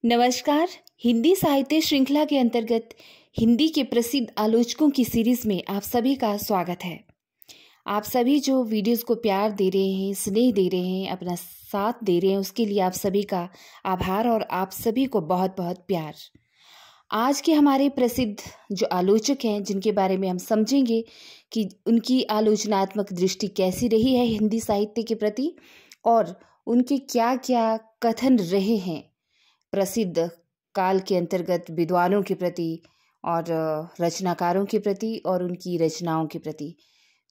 नमस्कार। हिंदी साहित्य श्रृंखला के अंतर्गत हिंदी के प्रसिद्ध आलोचकों की सीरीज में आप सभी का स्वागत है। आप सभी जो वीडियोस को प्यार दे रहे हैं, स्नेह दे रहे हैं, अपना साथ दे रहे हैं, उसके लिए आप सभी का आभार और आप सभी को बहुत बहुत प्यार। आज के हमारे प्रसिद्ध जो आलोचक हैं, जिनके बारे में हम समझेंगे कि उनकी आलोचनात्मक दृष्टि कैसी रही है हिंदी साहित्य के प्रति और उनके क्या क्या कथन रहे हैं प्रसिद्ध काल के अंतर्गत विद्वानों के प्रति और रचनाकारों के प्रति और उनकी रचनाओं के प्रति।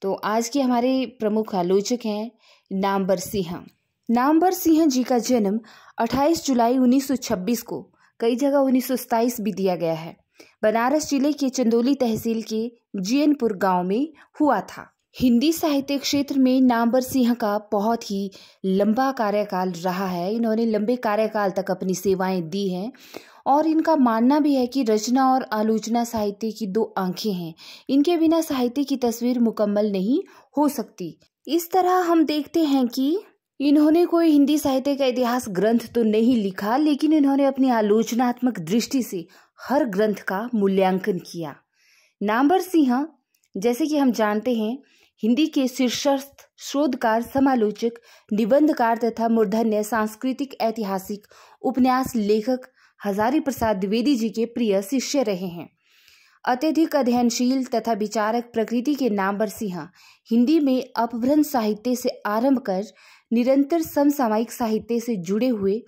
तो आज के हमारे प्रमुख आलोचक हैं नामवर सिंह। नामवर सिंह जी का जन्म 28 जुलाई 1926 को, कई जगह 1927 भी दिया गया है, बनारस जिले के चंदौली तहसील के जियनपुर गांव में हुआ था। हिंदी साहित्य क्षेत्र में नामवर सिंह का बहुत ही लंबा कार्यकाल रहा है। इन्होंने लंबे कार्यकाल तक अपनी सेवाएं दी हैं और इनका मानना भी है कि रचना और आलोचना साहित्य की दो आंखें हैं। इनके बिना साहित्य की तस्वीर मुकम्मल नहीं हो सकती। इस तरह हम देखते हैं कि इन्होंने कोई हिंदी साहित्य का इतिहास ग्रंथ तो नहीं लिखा, लेकिन इन्होंने अपनी आलोचनात्मक दृष्टि से हर ग्रंथ का मूल्यांकन किया। नामवर सिंह, जैसे कि हम जानते हैं, हिंदी के शीर्षस्थ शोधकार, समालोचक, निबंधकार तथा मूर्धन्य सांस्कृतिक ऐतिहासिक उपन्यास लेखक हजारी प्रसाद द्विवेदी जी के प्रिय शिष्य रहे हैं। अत्यधिक अध्ययनशील तथा विचारक प्रकृति के नामवर सिंह हिंदी में अपभ्रंश साहित्य से आरंभ कर निरंतर समसामयिक साहित्य से जुड़े हुए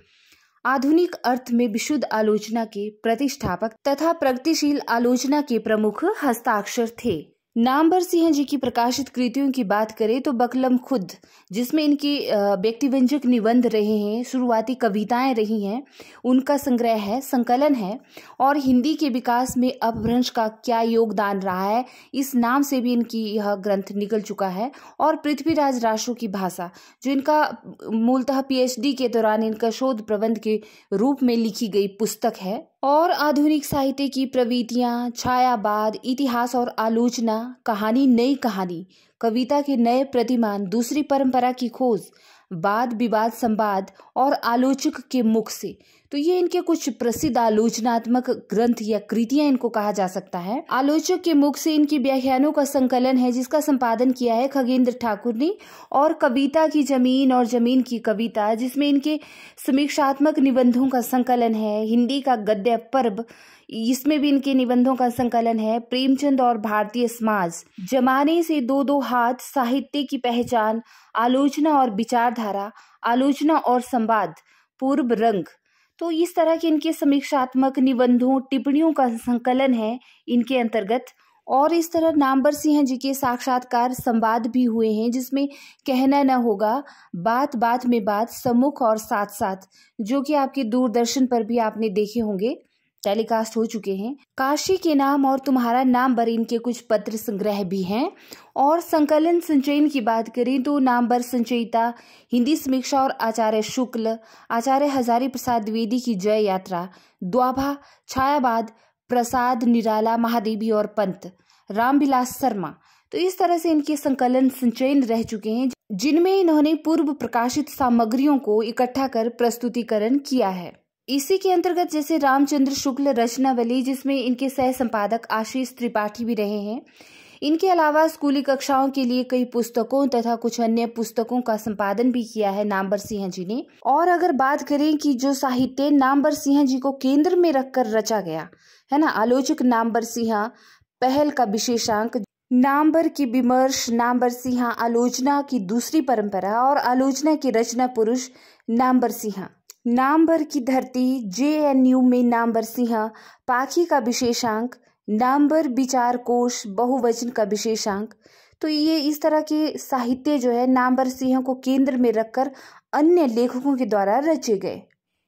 आधुनिक अर्थ में विशुद्ध आलोचना के प्रतिष्ठापक तथा प्रगतिशील आलोचना के प्रमुख हस्ताक्षर थे। नामवर सिंह जी की प्रकाशित कृतियों की बात करें तो बकलम खुद, जिसमें इनकी व्यक्तिव्यंजक निबंध रहे हैं, शुरुआती कविताएं रही हैं, उनका संग्रह है, संकलन है और हिंदी के विकास में अपभ्रंश का क्या योगदान रहा है, इस नाम से भी इनकी यह ग्रंथ निकल चुका है। और पृथ्वीराज रासो की भाषा, जो इनका मूलतः पीएचडी के दौरान इनका शोध प्रबंध के रूप में लिखी गई पुस्तक है। और आधुनिक साहित्य की प्रवृत्तियां, छायावाद, इतिहास और आलोचना, कहानी, नई कहानी, कविता के नए प्रतिमान, दूसरी परंपरा की खोज, वाद विवाद, संवाद और आलोचक के मुख से। तो ये इनके कुछ प्रसिद्ध आलोचनात्मक ग्रंथ या कृतियां इनको कहा जा सकता है। आलोचक के मुख से इनकी व्याख्यानों का संकलन है, जिसका संपादन किया है खगेंद्र ठाकुर ने। और कविता की जमीन और जमीन की कविता, जिसमें इनके समीक्षात्मक निबंधों का संकलन है। हिंदी का गद्य पर्व, इसमें भी इनके निबंधों का संकलन है। प्रेमचंद और भारतीय समाज, जमाने से दो दो हाथ, साहित्य की पहचान, आलोचना और विचारधारा, आलोचना और संवाद, पूर्व रंग। तो इस तरह के इनके समीक्षात्मक निबंधों, टिप्पणियों का संकलन है इनके अंतर्गत। और इस तरह नामवर सिंह जी के साक्षात्कार संवाद भी हुए हैं, जिसमें कहना न होगा, बात बात में बात, सम्मुख और साथ साथ, जो कि आपके दूरदर्शन पर भी आपने देखे होंगे, टेलीकास्ट हो चुके हैं। काशी के नाम और तुम्हारा नाम पर इनके कुछ पत्र संग्रह भी हैं। और संकलन संचयन की बात करें तो नामवर संचयिता, हिंदी समीक्षा और आचार्य शुक्ल, आचार्य हजारी प्रसाद द्विवेदी की जय यात्रा, द्वाभा, छायावाद, प्रसाद निराला, महादेवी और पंत, रामविलास शर्मा। तो इस तरह से इनके संकलन संचयन रह चुके हैं, जिनमें इन्होंने पूर्व प्रकाशित सामग्रियों को इकट्ठा कर प्रस्तुतिकरण किया है। इसी के अंतर्गत जैसे रामचंद्र शुक्ल रचनावली, जिसमें इनके सह संपादक आशीष त्रिपाठी भी रहे हैं। इनके अलावा स्कूली कक्षाओं के लिए कई पुस्तकों तथा कुछ अन्य पुस्तकों का संपादन भी किया है नामवर सिंह जी ने। और अगर बात करें कि जो साहित्य नामवर सिंह जी को केंद्र में रखकर रचा गया है ना, आलोचक नामवर सिंह, पहल का विशेषांक, नामवर की विमर्श, नामवर सिंह, आलोचना की दूसरी परंपरा और आलोचना के रचना पुरुष नामवर सिंह, नामवर की धरती, जेएनयू में नामवर सिंह, पाखी का विशेषांक, नामवर विचार कोश, बहुवचन का विशेषांक। तो ये इस तरह के साहित्य जो है नामवर सिंह को केंद्र में रखकर अन्य लेखकों के द्वारा रचे गए।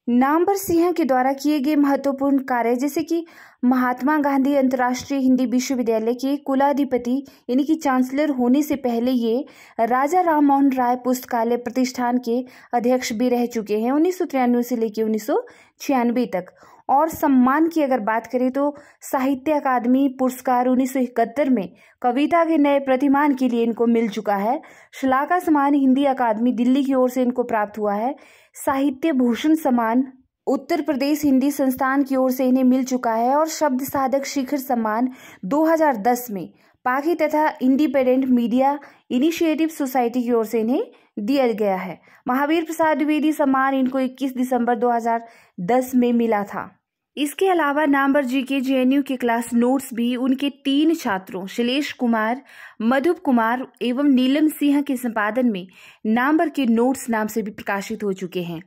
नामवर सिंह के द्वारा किए गए महत्वपूर्ण कार्य, जैसे कि महात्मा गांधी अंतर्राष्ट्रीय हिंदी विश्वविद्यालय के कुलाधिपति यानी कि चांसलर होने से पहले ये राजा राममोहन राय पुस्तकालय प्रतिष्ठान के अध्यक्ष भी रह चुके हैं 1993 से लेकर 1996 तक। और सम्मान की अगर बात करें तो साहित्य अकादमी पुरस्कार 1971 में कविता के नए प्रतिमान के लिए इनको मिल चुका है। शलाका सम्मान हिंदी अकादमी दिल्ली की ओर से इनको प्राप्त हुआ है। साहित्य भूषण सम्मान उत्तर प्रदेश हिंदी संस्थान की ओर से इन्हें मिल चुका है और शब्द साधक शिखर सम्मान 2010 में पाखी तथा इंडिपेंडेंट मीडिया इनिशिएटिव सोसाइटी की ओर से इन्हें दिया गया है। महावीर प्रसाद द्विवेदी सम्मान इनको 21 दिसंबर 2010 में मिला था। इसके अलावा नामवर जी के जेएनयू के क्लास नोट्स भी उनके 3 छात्रों शैलेश कुमार, मधुप कुमार एवं नीलम सिंह के संपादन में नामवर के नोट्स नाम से भी प्रकाशित हो चुके हैं।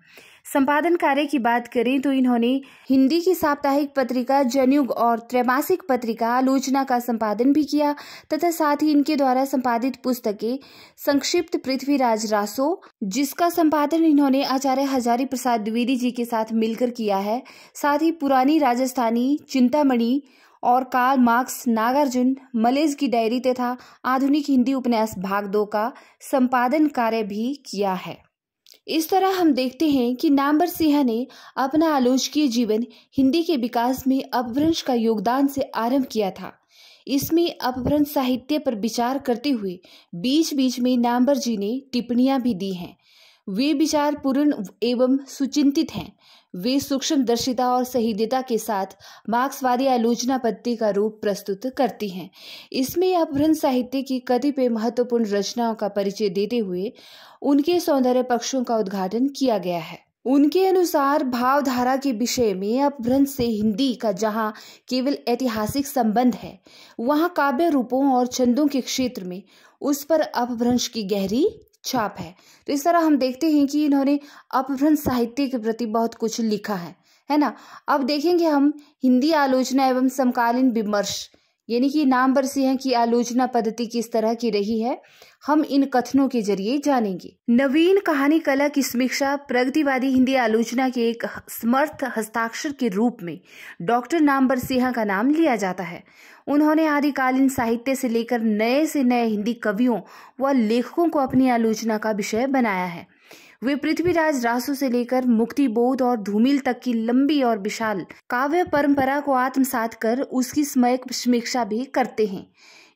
संपादन कार्य की बात करें तो इन्होंने हिंदी की साप्ताहिक पत्रिका जनयुग और त्रैमासिक पत्रिका आलोचना का संपादन भी किया तथा साथ ही इनके द्वारा संपादित पुस्तकें संक्षिप्त पृथ्वीराज रासो, जिसका संपादन इन्होंने आचार्य हजारी प्रसाद द्विवेदी जी के साथ मिलकर किया है, साथ ही पुरानी राजस्थानी चिंतामणि और कार्ल मार्क्स, नागार्जुन, मलेज की डायरी तथा आधुनिक हिंदी उपन्यास भाग 2 का संपादन कार्य भी किया है। इस तरह हम देखते हैं कि नामवर सिंह ने अपना आलोचकीय जीवन हिंदी के विकास में अपभ्रंश का योगदान से आरंभ किया था। इसमें अपभ्रंश साहित्य पर विचार करते हुए बीच बीच में नामवर जी ने टिप्पणियां भी दी हैं। वे विचार पूर्ण एवं सुचिंतित हैं। वे सूक्ष्म दर्शिता और सहृदयता के साथ मार्क्सवादी आलोचना पद्धति का रूप प्रस्तुत करती हैं। इसमें अपभ्रंश साहित्य की कतिपय महत्वपूर्ण रचनाओं का परिचय देते हुए उनके सौंदर्य पक्षों का उद्घाटन किया गया है। उनके अनुसार भावधारा के विषय में अपभ्रंश से हिंदी का जहाँ केवल ऐतिहासिक संबंध है, वहाँ काव्य रूपों और छंदों के क्षेत्र में उस पर अपभ्रंश की गहरी छाप है। तो इस तरह हम देखते हैं कि इन्होंने अपभ्रंश साहित्य के प्रति बहुत कुछ लिखा है ना। अब देखेंगे हम हिंदी आलोचना एवं समकालीन विमर्श, यानी कि नामवर सिंह की आलोचना पद्धति किस तरह की रही है, हम इन कथनों के जरिए जानेंगे। नवीन कहानी कला की समीक्षा प्रगतिवादी हिंदी आलोचना के एक समर्थ हस्ताक्षर के रूप में डॉक्टर नामवर सिंह का नाम लिया जाता है। उन्होंने आदिकालीन साहित्य से लेकर नए से नए हिंदी कवियों व लेखकों को अपनी आलोचना का विषय बनाया है। वे पृथ्वीराज रासो से लेकर मुक्तिबोध और धूमिल तक की लंबी और विशाल काव्य परंपरा को आत्मसात कर उसकी सम्यक समीक्षा भी करते हैं।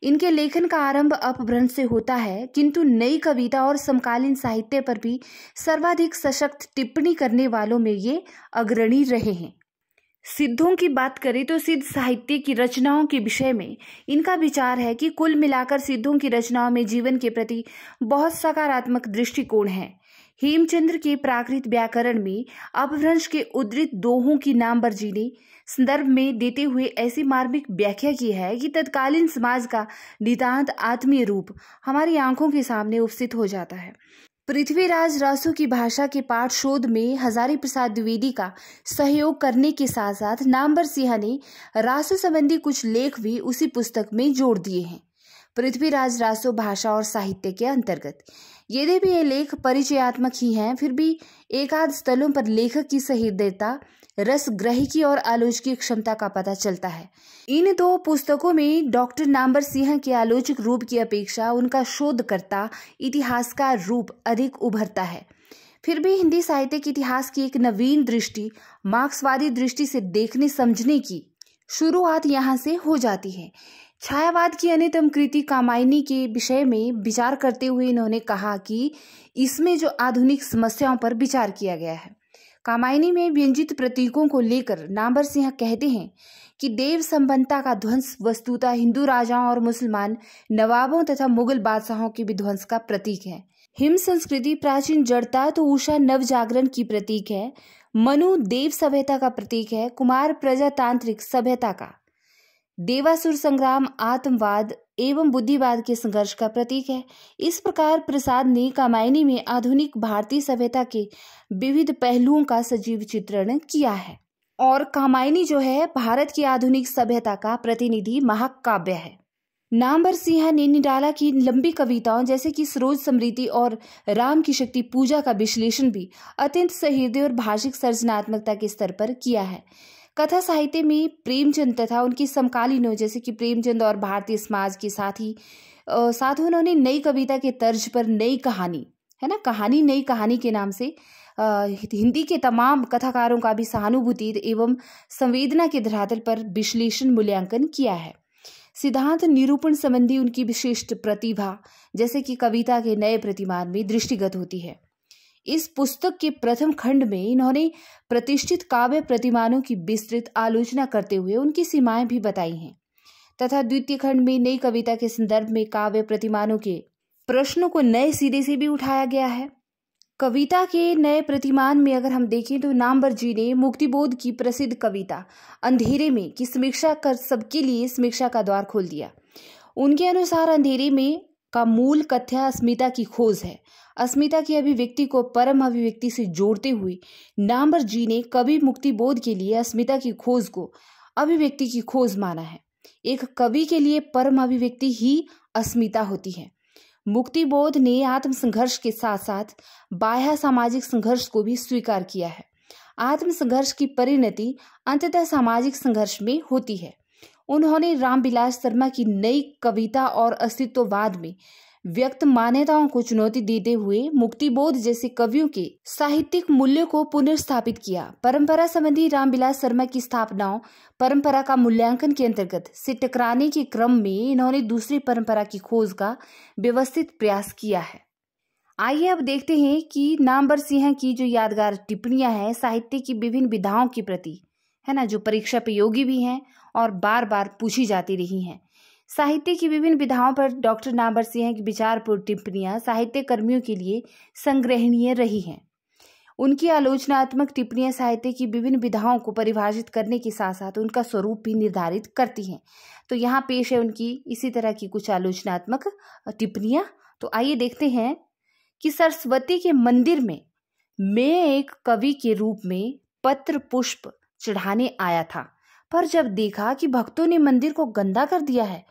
इनके लेखन का आरंभ अपभ्रंश से होता है, किंतु नई कविता और समकालीन साहित्य पर भी सर्वाधिक सशक्त टिप्पणी करने वालों में ये अग्रणी रहे हैं। सिद्धों की बात करें तो सिद्ध साहित्य की रचनाओं के विषय में इनका विचार है कि कुल मिलाकर सिद्धों की रचनाओं में जीवन के प्रति बहुत सकारात्मक दृष्टिकोण है। हेमचंद्र के प्राकृत व्याकरण में अपभ्रंश के उद्धृत दोहों की नामवर जी ने संदर्भ में देते हुए ऐसी मार्मिक व्याख्या की है कि तत्कालीन समाज का नितांत आत्मीय रूप हमारी आंखों के सामने उपस्थित हो जाता है। पृथ्वीराज रासो की भाषा के पाठ शोध में हजारी प्रसाद द्विवेदी का सहयोग करने के साथ साथ नामवर सिंह ने रासो संबंधी कुछ लेख भी उसी पुस्तक में जोड़ दिए हैं। पृथ्वीराज रासो भाषा और साहित्य के अंतर्गत यद्यपि ये लेख परिचयात्मक ही हैं, फिर भी एकाध स्थलों पर लेखक की सहृदयता, रस ग्रहिकी और आलोचकीय क्षमता का पता चलता है। इन 2 पुस्तकों में डॉक्टर नामवर सिंह के आलोचक रूप की अपेक्षा उनका शोधकर्ता इतिहासकार रूप अधिक उभरता है। फिर भी हिंदी साहित्य के इतिहास की एक नवीन दृष्टि, मार्क्सवादी दृष्टि से देखने समझने की शुरुआत यहाँ से हो जाती है। छायावाद की अन्यतम कृति कामायनी के विषय में विचार करते हुए इन्होंने कहा कि इसमें जो आधुनिक समस्याओं पर विचार किया गया है। कामायनी में व्यंजित प्रतीकों को लेकर नामवर सिंह कहते हैं कि देव संपन्नता का ध्वंस वस्तुतः हिंदू राजाओं और मुसलमान नवाबों तथा मुगल बादशाहों के विध्वंस का प्रतीक है। हिम संस्कृति प्राचीन जड़ता तो उषा नव जागरण की प्रतीक है। मनु देव सभ्यता का प्रतीक है। कुमार प्रजातांत्रिक सभ्यता का। देवासुर संग्राम आत्मवाद एवं बुद्धिवाद के संघर्ष का प्रतीक है। इस प्रकार प्रसाद ने कामायनी में आधुनिक भारतीय सभ्यता के विविध पहलुओं का सजीव चित्रण किया है और कामायनी जो है भारत की आधुनिक सभ्यता का प्रतिनिधि महाकाव्य है। नामवर सिंह ने निराला की लंबी कविताओं जैसे कि सरोज समृद्धि और राम की शक्ति पूजा का विश्लेषण भी अत्यंत सहृदय और भाषिक सर्जनात्मकता के स्तर पर किया है। कथा साहित्य में प्रेमचंद तथा उनकी समकालीनों जैसे कि प्रेमचंद और भारतीय समाज के साथ उन्होंने नई कविता के तर्ज पर नई कहानी है ना, कहानी नई कहानी के नाम से हिंदी के तमाम कथाकारों का भी सहानुभूति एवं संवेदना के धरातल पर विश्लेषण मूल्यांकन किया है। सिद्धांत निरूपण संबंधी उनकी विशिष्ट प्रतिभा जैसे कि कविता के नए प्रतिमान में दृष्टिगत होती है। इस पुस्तक के प्रथम खंड में इन्होंने प्रतिष्ठित काव्य प्रतिमानों की विस्तृत आलोचना करते हुए उनकी सीमाएं भी बताई हैं तथा द्वितीय खंड में नई कविता के संदर्भ में काव्य प्रतिमानों के प्रश्नों को नए सिरे से भी उठाया गया है। कविता के नए प्रतिमान में अगर हम देखें तो नामवर जी ने मुक्तिबोध की प्रसिद्ध कविता अंधेरे में की समीक्षा कर सबके लिए समीक्षा का द्वार खोल दिया। उनके अनुसार अंधेरे में का मूल कथ्य अस्मिता की खोज है। अस्मिता की अभिव्यक्ति को परम अभिव्यक्ति से जोड़ते हुए नामवर जी ने कवि मुक्तिबोध के लिए अस्मिता की खोज को अभिव्यक्ति की खोज माना है। एक कवि के लिए परम अभिव्यक्ति ही अस्मिता होती है। मुक्तिबोध ने आत्म संघर्ष के साथ साथ बाह्य सामाजिक संघर्ष को भी स्वीकार किया है। आत्म संघर्ष की परिणति अंततः सामाजिक संघर्ष में होती है। उन्होंने रामविलास शर्मा की नई कविता और अस्तित्ववाद में व्यक्त मान्यताओं को चुनौती देते हुए मुक्तिबोध जैसे कवियों के साहित्यिक मूल्यों को पुनर्स्थापित किया। परंपरा संबंधी रामविलास शर्मा की स्थापनाओं परंपरा का मूल्यांकन के अंतर्गत से टकराने के क्रम में इन्होंने दूसरी परंपरा की खोज का व्यवस्थित प्रयास किया है। आइए अब देखते हैं कि नामवर सिंह की जो यादगार टिप्पणियां हैं साहित्य की विभिन्न विधाओं के प्रति, है ना, जो परीक्षा पे योगी भी हैं और बार बार पूछी जाती रही हैं। साहित्य की विभिन्न विधाओं पर डॉक्टर नामवर सिंह की विचारपूर्ण टिप्पणियां साहित्य कर्मियों के लिए संग्रहणीय रही हैं। उनकी आलोचनात्मक टिप्पणियां साहित्य की विभिन्न विधाओं को परिभाषित करने के साथ साथ उनका स्वरूप भी निर्धारित करती हैं। तो यहाँ पेश है उनकी इसी तरह की कुछ आलोचनात्मक टिप्पणियां। तो आइए देखते हैं कि सरस्वती के मंदिर में मैं एक कवि के रूप में पत्र पुष्प चढ़ाने आया था, पर जब देखा कि भक्तों ने मंदिर को गंदा कर दिया है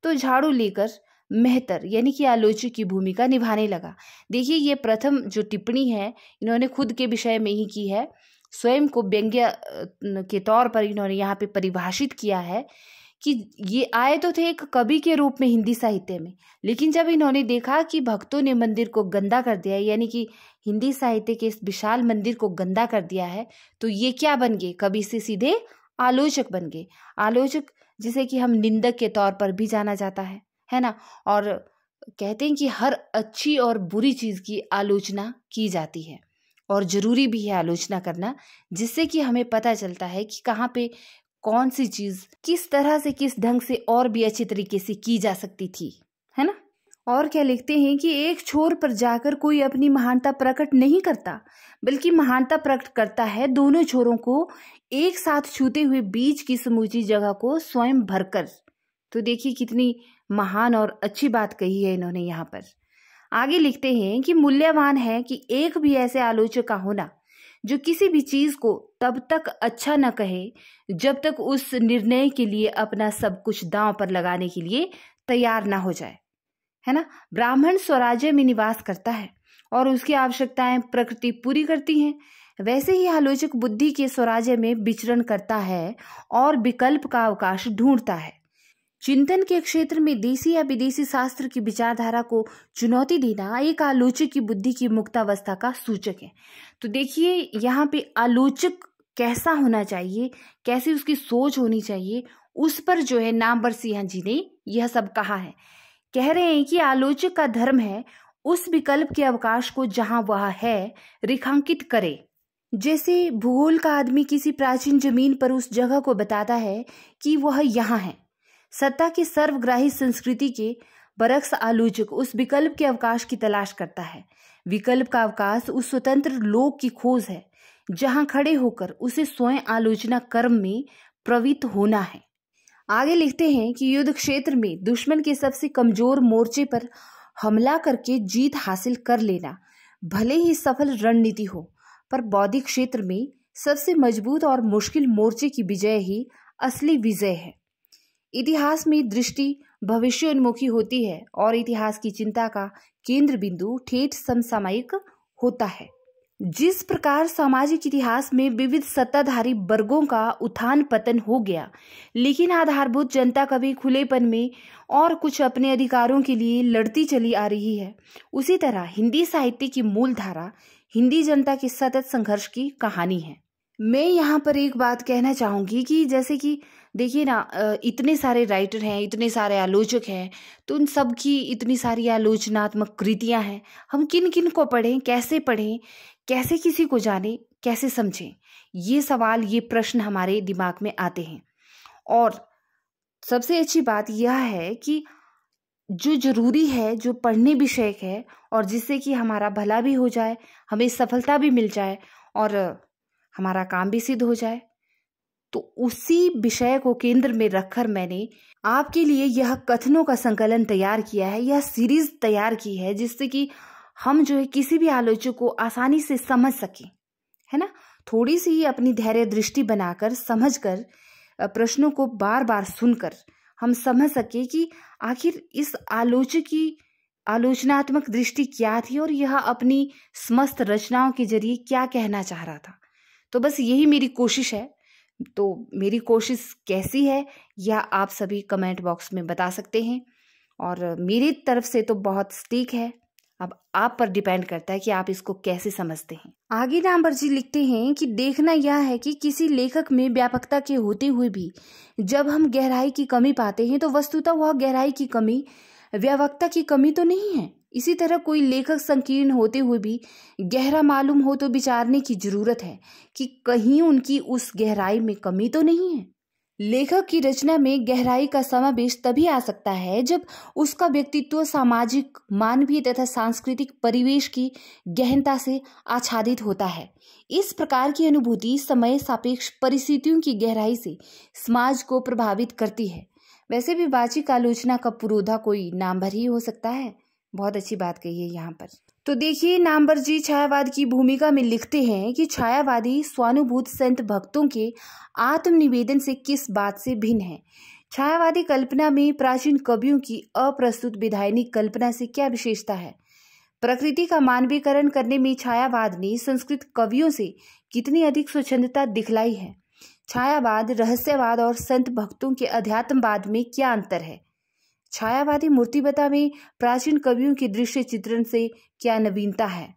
तो झाड़ू लेकर मेहतर यानी कि आलोचक की भूमिका निभाने लगा। देखिए, ये प्रथम जो टिप्पणी है इन्होंने खुद के विषय में ही की है। स्वयं को व्यंग्य के तौर पर इन्होंने यहाँ पे परिभाषित किया है कि ये आए तो थे एक कवि के रूप में हिंदी साहित्य में, लेकिन जब इन्होंने देखा कि भक्तों ने मंदिर को गंदा कर दिया है, यानी कि हिंदी साहित्य के इस विशाल मंदिर को गंदा कर दिया है, तो ये क्या बन गए, कवि से सीधे आलोचक बन गए। आलोचक जिसे कि हम निंदक के तौर पर भी जाना जाता है ना। और कहते हैं कि हर अच्छी और बुरी चीज की आलोचना की जाती है और जरूरी भी है आलोचना करना, जिससे कि हमें पता चलता है कि कहाँ पे कौन सी चीज किस तरह से किस ढंग से और भी अच्छी तरीके से की जा सकती थी, है ना। और क्या लिखते हैं कि एक छोर पर जाकर कोई अपनी महानता प्रकट नहीं करता, बल्कि महानता प्रकट करता है दोनों छोरों को एक साथ छूते हुए बीच की समूची जगह को स्वयं भरकर। तो देखिए कितनी महान और अच्छी बात कही है इन्होंने यहाँ पर। आगे लिखते हैं कि मूल्यवान है कि एक भी ऐसे आलोचक का होना जो किसी भी चीज को तब तक अच्छा न कहे जब तक उस निर्णय के लिए अपना सब कुछ दांव पर लगाने के लिए तैयार ना हो जाए, है ना। ब्राह्मण स्वराज्य में निवास करता है और उसकी आवश्यकताएं प्रकृति पूरी करती हैं, वैसे ही आलोचक बुद्धि के स्वराज्य में विचरण करता है और विकल्प का अवकाश ढूंढता है। चिंतन के क्षेत्र में देसी या विदेशी शास्त्र की विचारधारा को चुनौती देना एक आलोचक की बुद्धि की मुक्तावस्था का सूचक है। तो देखिए यहाँ पे आलोचक कैसा होना चाहिए, कैसी उसकी सोच होनी चाहिए, उस पर जो है नामवर सिंह जी ने यह सब कहा है। कह रहे हैं कि आलोचक का धर्म है उस विकल्प के अवकाश को जहां वह है रेखांकित करे। जैसे भूगोल का आदमी किसी प्राचीन जमीन पर उस जगह को बताता है कि वह यहाँ है। सत्ता की सर्वग्राही संस्कृति के बरक्स आलोचक उस विकल्प के अवकाश की तलाश करता है। विकल्प का अवकाश उस स्वतंत्र लोक की खोज है जहां खड़े होकर उसे स्वयं आलोचना कर्म में प्रवृत्त होना है। आगे लिखते हैं कि युद्ध क्षेत्र में दुश्मन के सबसे कमजोर मोर्चे पर हमला करके जीत हासिल कर लेना भले ही सफल रणनीति हो, पर बौद्धिक क्षेत्र में सबसे मजबूत और मुश्किल मोर्चे की विजय ही असली विजय है। इतिहास में दृष्टि भविष्योन्मुखी होती है और इतिहास की चिंता का केंद्र बिंदु ठेठ समसामयिक होता है। जिस प्रकार सामाजिक इतिहास में विविध सत्ताधारी वर्गों का उत्थान पतन हो गया, लेकिन आधारभूत जनता कभी खुलेपन में और कुछ अपने अधिकारों के लिए लड़ती चली आ रही है, उसी तरह हिंदी साहित्य की मूल धारा हिंदी जनता के सतत संघर्ष की कहानी है। मैं यहाँ पर एक बात कहना चाहूँगी कि जैसे कि देखिए ना, इतने सारे राइटर हैं, इतने सारे आलोचक हैं, तो उन सब की इतनी सारी आलोचनात्मक कृतियाँ हैं। हम किन किन को पढ़ें, कैसे किसी को जानें, कैसे समझें? ये सवाल, ये प्रश्न हमारे दिमाग में आते हैं। और सबसे अच्छी बात यह है कि जो जरूरी है, जो पढ़ने विषय है, और जिससे कि हमारा भला भी हो जाए, हमें सफलता भी मिल जाए और हमारा काम भी सिद्ध हो जाए, तो उसी विषय को केंद्र में रखकर मैंने आपके लिए यह कथनों का संकलन तैयार किया है, यह सीरीज तैयार की है, जिससे कि हम जो है किसी भी आलोचक को आसानी से समझ सकें, है ना। थोड़ी सी अपनी धैर्य दृष्टि बनाकर, समझकर, प्रश्नों को बार बार सुनकर हम समझ सके कि आखिर इस आलोचक की आलोचनात्मक दृष्टि क्या थी और यह अपनी समस्त रचनाओं के जरिए क्या कहना चाह रहा था। तो बस यही मेरी कोशिश है। तो मेरी कोशिश कैसी है यह आप सभी कमेंट बॉक्स में बता सकते हैं, और मेरी तरफ से तो बहुत सटीक है। अब आप पर डिपेंड करता है कि आप इसको कैसे समझते हैं। आगे नामवर जी लिखते हैं कि देखना यह है कि किसी लेखक में व्यापकता के होते हुए भी जब हम गहराई की कमी पाते हैं तो वस्तुतः वह गहराई की कमी व्यापकता की कमी तो नहीं है। इसी तरह कोई लेखक संकीर्ण होते हुए भी गहरा मालूम हो तो विचारने की जरूरत है कि कहीं उनकी उस गहराई में कमी तो नहीं है। लेखक की रचना में गहराई का समावेश तभी आ सकता है जब उसका व्यक्तित्व सामाजिक, मानवीय तथा सांस्कृतिक परिवेश की गहनता से आच्छादित होता है। इस प्रकार की अनुभूति समय सापेक्ष परिस्थितियों की गहराई से समाज को प्रभावित करती है। वैसे भी वाचिक आलोचना का पुरोधा कोई नामभर ही हो सकता है। बहुत अच्छी बात कही है यहाँ पर। तो देखिए, नामवर जी छायावाद की भूमिका में लिखते हैं कि छायावादी स्वानुभूत संत भक्तों के आत्मनिवेदन से किस बात से भिन्न है। छायावादी कल्पना में प्राचीन कवियों की अप्रस्तुत विधायनी कल्पना से क्या विशेषता है। प्रकृति का मानवीकरण करने में छायावाद ने संस्कृत कवियों से कितनी अधिक स्वच्छंदता दिखलाई है। छायावाद, रहस्यवाद और संत भक्तों के अध्यात्मवाद में क्या अंतर है। छायावादी मूर्तिबता में प्राचीन कवियों के दृश्य चित्रण से क्या नवीनता है,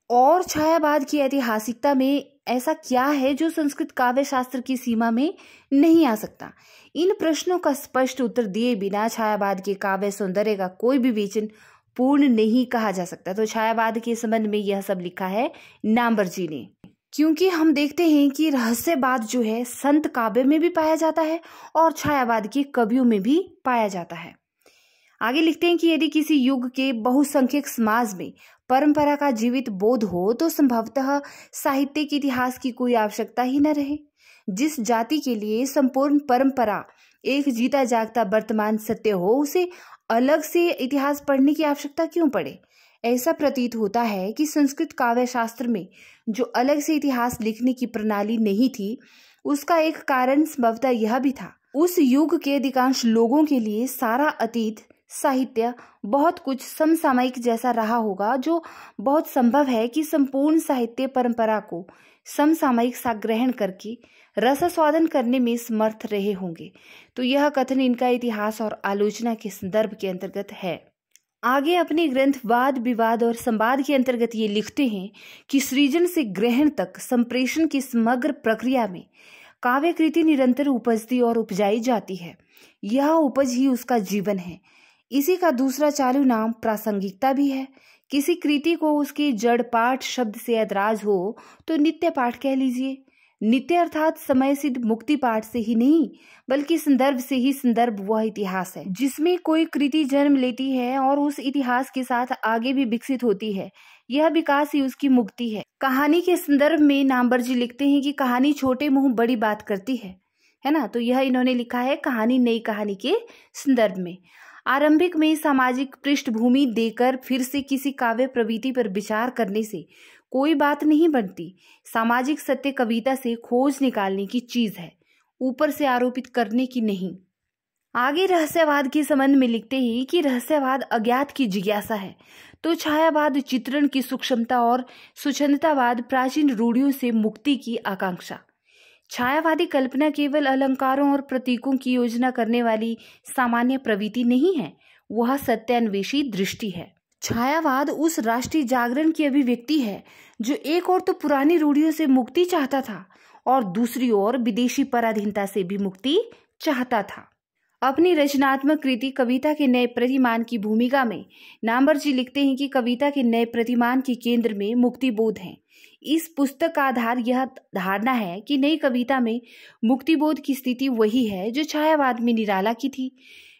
और छायावाद की ऐतिहासिकता में ऐसा क्या है जो संस्कृत काव्य शास्त्र की सीमा में नहीं आ सकता। इन प्रश्नों का स्पष्ट उत्तर दिए बिना छायावाद के काव्य सौंदर्य का कोई विवेचन पूर्ण नहीं कहा जा सकता। तो छायावाद के संबंध में यह सब लिखा है नामवर जी ने, क्योंकि हम देखते हैं कि रहस्यवाद जो है संत काव्य में भी पाया जाता है और छायावाद के कवियों में भी पाया जाता है। आगे लिखते हैं कि यदि किसी युग के बहुसंख्यक समाज में परंपरा का जीवित बोध हो तो संभवतः साहित्य के इतिहास की कोई आवश्यकता ही न रहे। जिस जाति के लिए संपूर्ण परंपरा एक जीता जागता वर्तमान सत्य हो, उसे अलग से इतिहास पढ़ने की आवश्यकता क्यों पड़े। ऐसा प्रतीत होता है कि संस्कृत काव्य शास्त्र में जो अलग से इतिहास लिखने की प्रणाली नहीं थी, उसका एक कारण संभवतः यह भी था, उस युग के अधिकांश लोगों के लिए सारा अतीत साहित्य बहुत कुछ समसामयिक जैसा रहा होगा, जो बहुत संभव है कि संपूर्ण साहित्य परंपरा को समसामयिक सा ग्रहण करके रसास्वादन करने में समर्थ रहे होंगे। तो यह कथन इनका इतिहास और आलोचना के संदर्भ के अंतर्गत है। आगे अपने ग्रंथ वाद विवाद और संवाद के अंतर्गत ये लिखते हैं कि सृजन से ग्रहण तक संप्रेषण की समग्र प्रक्रिया में काव्य कृति निरंतर उपजती और उपजाई जाती है। यह उपज ही उसका जीवन है। इसी का दूसरा चालू नाम प्रासंगिकता भी है। किसी कृति को उसके जड़ पाठ शब्द से ऐतराज हो तो नित्य पाठ कह लीजिए। नित्य अर्थात समय सिद्ध मुक्ति पाठ से ही नहीं, बल्कि संदर्भ से ही संदर्भ वह इतिहास है जिसमें कोई कृति जन्म लेती है और उस इतिहास के साथ आगे भी विकसित होती है। यह विकास ही उसकी मुक्ति है। कहानी के संदर्भ में नामवर जी लिखते हैं कि कहानी छोटे मुंह बड़ी बात करती है ना। तो यह इन्होंने लिखा है कहानी नई कहानी के संदर्भ में। आरंभिक में सामाजिक पृष्ठभूमि देकर फिर से किसी काव्य प्रवृत्ति पर विचार करने से कोई बात नहीं बनती। सामाजिक सत्य कविता से खोज निकालने की चीज है, ऊपर से आरोपित करने की नहीं। आगे रहस्यवाद के संबंध में लिखते हैं कि रहस्यवाद अज्ञात की जिज्ञासा है, तो छायावाद चित्रण की सूक्ष्मता और सुछंदतावाद प्राचीन रूढ़ियों से मुक्ति की आकांक्षा। छायावादी कल्पना केवल अलंकारों और प्रतीकों की योजना करने वाली सामान्य प्रवृत्ति नहीं है, वह सत्यान्वेषी दृष्टि है। छायावाद उस राष्ट्रीय जागरण की अभिव्यक्ति है जो एक और तो पुरानी रूढ़ियों से मुक्ति चाहता था और दूसरी ओर विदेशी पराधीनता से भी मुक्ति चाहता था। अपनी रचनात्मक कृति कविता के नए प्रतिमान की भूमिका में नामवर जी लिखते हैं कि कविता के नए प्रतिमान के केंद्र में मुक्तिबोध है। इस पुस्तक का आधार यह धारणा है कि नई कविता में मुक्तिबोध की स्थिति वही है जो छायावाद में निराला की थी।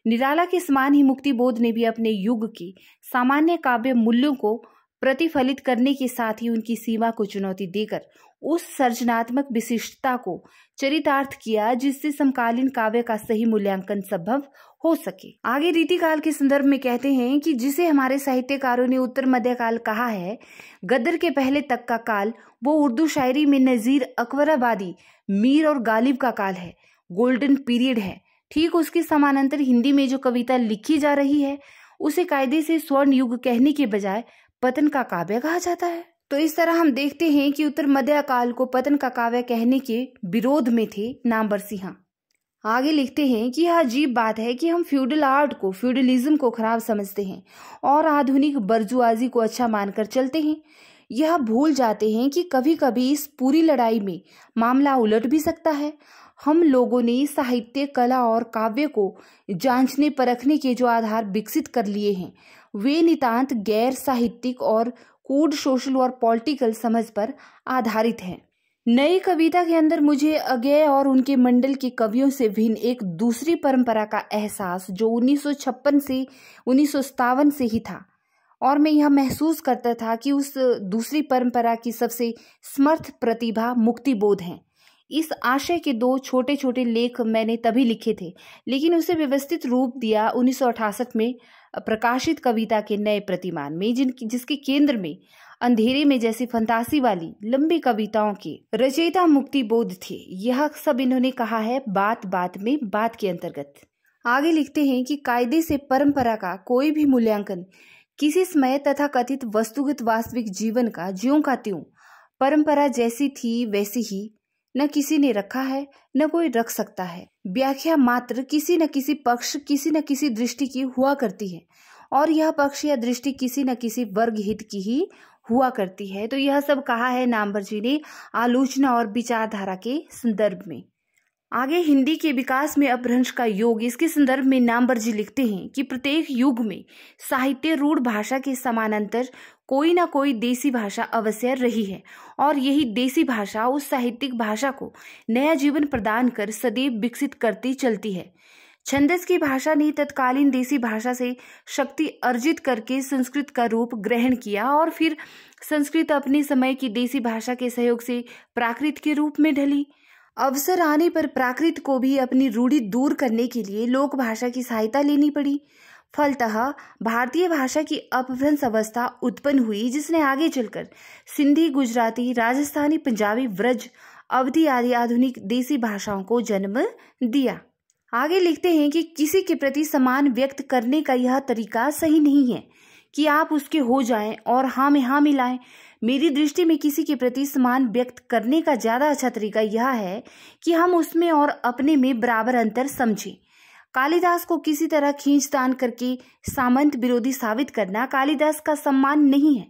निराला के समान ही मुक्तिबोध ने भी अपने युग की सामान्य काव्य मूल्यों को प्रतिफलित करने के साथ ही उनकी सीमा को चुनौती देकर उस सर्जनात्मक विशिष्टता को चरितार्थ किया जिससे समकालीन काव्य का सही मूल्यांकन संभव हो सके। आगे रीतिकाल के संदर्भ में कहते हैं कि जिसे हमारे साहित्यकारों ने उत्तर मध्यकाल कहा है, गद्र के पहले तक का काल वो उर्दू शायरी में नजीर अकबराबादी, मीर और गालिब का काल है, गोल्डन पीरियड है। ठीक उसके समानांतर हिंदी में जो कविता लिखी जा रही है उसे कायदे से स्वर्ण युग कहने के बजाय पतन का काव्य कहा जाता है। तो इस तरह हम देखते हैं कि उत्तर मध्यकाल को पतन का काव्य कहने के विरोध में थे नामवर सिंह। आगे लिखते हैं कि यह अजीब बात है कि हम फ्यूडल आर्ट को, फ्यूडलिज्म को खराब समझते हैं और आधुनिक बर्जुआजी को अच्छा मानकर चलते हैं। यह भूल जाते हैं कि कभी कभी इस पूरी लड़ाई में मामला उलट भी सकता है। हम लोगों ने साहित्य, कला और काव्य को जांचने परखने के जो आधार विकसित कर लिए हैं वे नितांत गैर साहित्यिक और कूड सोशल और पॉलिटिकल समझ पर आधारित हैं। नई कविता के अंदर मुझे अज्ञेय और उनके मंडल के कवियों से भिन्न एक दूसरी परंपरा का एहसास जो 1956 से 1957 से ही था और मैं यह महसूस करता था कि उस दूसरी परंपरा की सबसे समर्थ प्रतिभा मुक्तिबोध है। इस आशय के 2 छोटे छोटे लेख मैंने तभी लिखे थे, लेकिन उसे व्यवस्थित रूप दिया 1968 में प्रकाशित कविता के नए प्रतिमान में, जिसके केंद्र में अंधेरे में जैसी फंतासी वाली लंबी कविताओं के रचयिता मुक्तिबोध थे। यह सब इन्होंने कहा है बात बात में बात के अंतर्गत। आगे लिखते हैं कि कायदे से परंपरा का कोई भी मूल्यांकन किसी समय तथा कथित वस्तुगत वास्तविक जीवन का ज्यों का त्यों परंपरा जैसी थी वैसी ही न किसी ने रखा है न कोई रख सकता है। व्याख्या मात्र किसी न किसी पक्ष, किसी न किसी दृष्टि की हुआ करती है और यह पक्ष या दृष्टि किसी न किसी वर्ग हित की ही हुआ करती है। तो यह सब कहा है नामवर जी ने आलोचना और विचारधारा के संदर्भ में। आगे हिंदी के विकास में अपभ्रंश का योग, इसके संदर्भ में नामवर जी लिखते हैं कि प्रत्येक युग में साहित्य रूढ़ भाषा के समानांतर कोई ना कोई देसी भाषा अवश्य रही है और यही देसी भाषा उस साहित्यिक भाषा को नया जीवन प्रदान कर सदैव विकसित करती चलती है। छंदस की भाषा ने तत्कालीन देसी भाषा से शक्ति अर्जित करके संस्कृत का रूप ग्रहण किया और फिर संस्कृत अपने समय की देसी भाषा के सहयोग से प्राकृत के रूप में ढली। अवसर आने पर प्राकृत को भी अपनी रूढ़ी दूर करने के लिए लोक भाषा की सहायता लेनी पड़ी। फलतः भारतीय भाषा की अपभ्रंश अवस्था उत्पन्न हुई जिसने आगे चलकर सिंधी, गुजराती, राजस्थानी, पंजाबी, व्रज, अवधी आदि आधुनिक देसी भाषाओं को जन्म दिया। आगे लिखते हैं कि किसी के प्रति सम्मान व्यक्त करने का यह तरीका सही नहीं है कि आप उसके हो जाएं और हाँ में हाँ मिलाएं। मेरी दृष्टि में किसी के प्रति सम्मान व्यक्त करने का ज्यादा अच्छा तरीका यह है कि हम उसमें और अपने में बराबर अंतर समझें। कालिदास को किसी तरह खींचतान करके सामंत विरोधी साबित करना कालिदास का सम्मान नहीं है।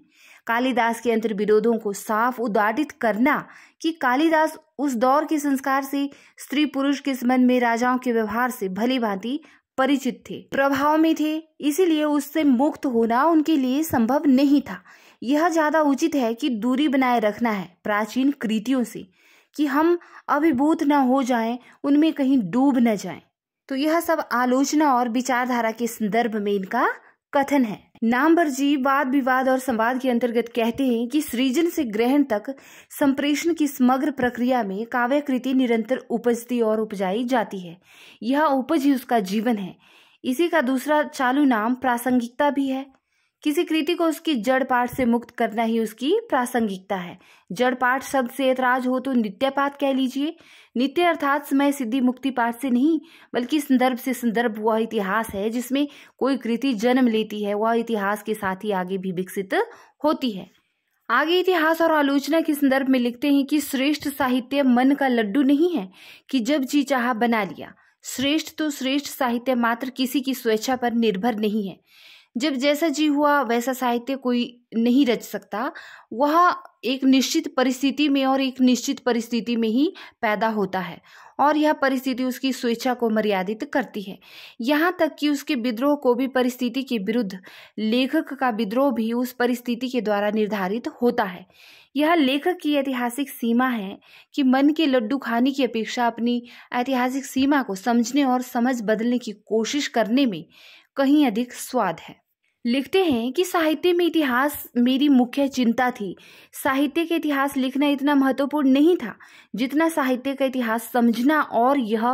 कालिदास के अंतर विरोधों को साफ उद्घाटित करना कि कालिदास उस दौर के संस्कार से, स्त्री पुरुष के संबंध में, राजाओं के व्यवहार से भली भांति परिचित थे, प्रभाव में थे, इसीलिए उससे मुक्त होना उनके लिए संभव नहीं था। यह ज्यादा उचित है कि दूरी बनाए रखना है प्राचीन कृतियों से कि हम अभिभूत न हो जाएं, उनमें कहीं डूब न जाएं। तो यह सब आलोचना और विचारधारा के संदर्भ में इनका कथन है। नामवर जी वाद विवाद और संवाद के अंतर्गत कहते हैं कि सृजन से ग्रहण तक संप्रेषण की समग्र प्रक्रिया में काव्य कृति निरंतर उपजती और उपजाई जाती है। यह उपज ही उसका जीवन है। इसी का दूसरा चालू नाम प्रासंगिकता भी है। किसी कृति को उसकी जड़ पाठ से मुक्त करना ही उसकी प्रासंगिकता है। जड़ पाठ शब्द से ऐतराज हो तो नित्यपाठ कह लीजिए। नित्य अर्थात समय सिद्धि मुक्ति पाठ से नहीं, बल्कि संदर्भ से संदर्भ वह इतिहास है जिसमें कोई कृति जन्म लेती है, वह इतिहास के साथ ही आगे भी विकसित होती है। आगे इतिहास और आलोचना के संदर्भ में लिखते हैं कि श्रेष्ठ साहित्य मन का लड्डू नहीं है कि जब जी चाहा बना लिया। श्रेष्ठ तो श्रेष्ठ साहित्य मात्र किसी की स्वेच्छा पर निर्भर नहीं है। जब जैसा जी हुआ वैसा साहित्य कोई नहीं रच सकता। वह एक निश्चित परिस्थिति में और एक निश्चित परिस्थिति में ही पैदा होता है और यह परिस्थिति उसकी स्वेच्छा को मर्यादित करती है। यहाँ तक कि उसके विद्रोह को भी परिस्थिति के विरुद्ध लेखक का विद्रोह भी उस परिस्थिति के द्वारा निर्धारित होता है। यह लेखक की ऐतिहासिक सीमा है कि मन के लड्डू खाने की अपेक्षा अपनी ऐतिहासिक सीमा को समझने और समझ बदलने की कोशिश करने में कहीं अधिक स्वाद है। लिखते हैं कि साहित्य में इतिहास मेरी मुख्य चिंता थी। साहित्य का इतिहास लिखना इतना महत्वपूर्ण नहीं था जितना साहित्य का इतिहास समझना, और यह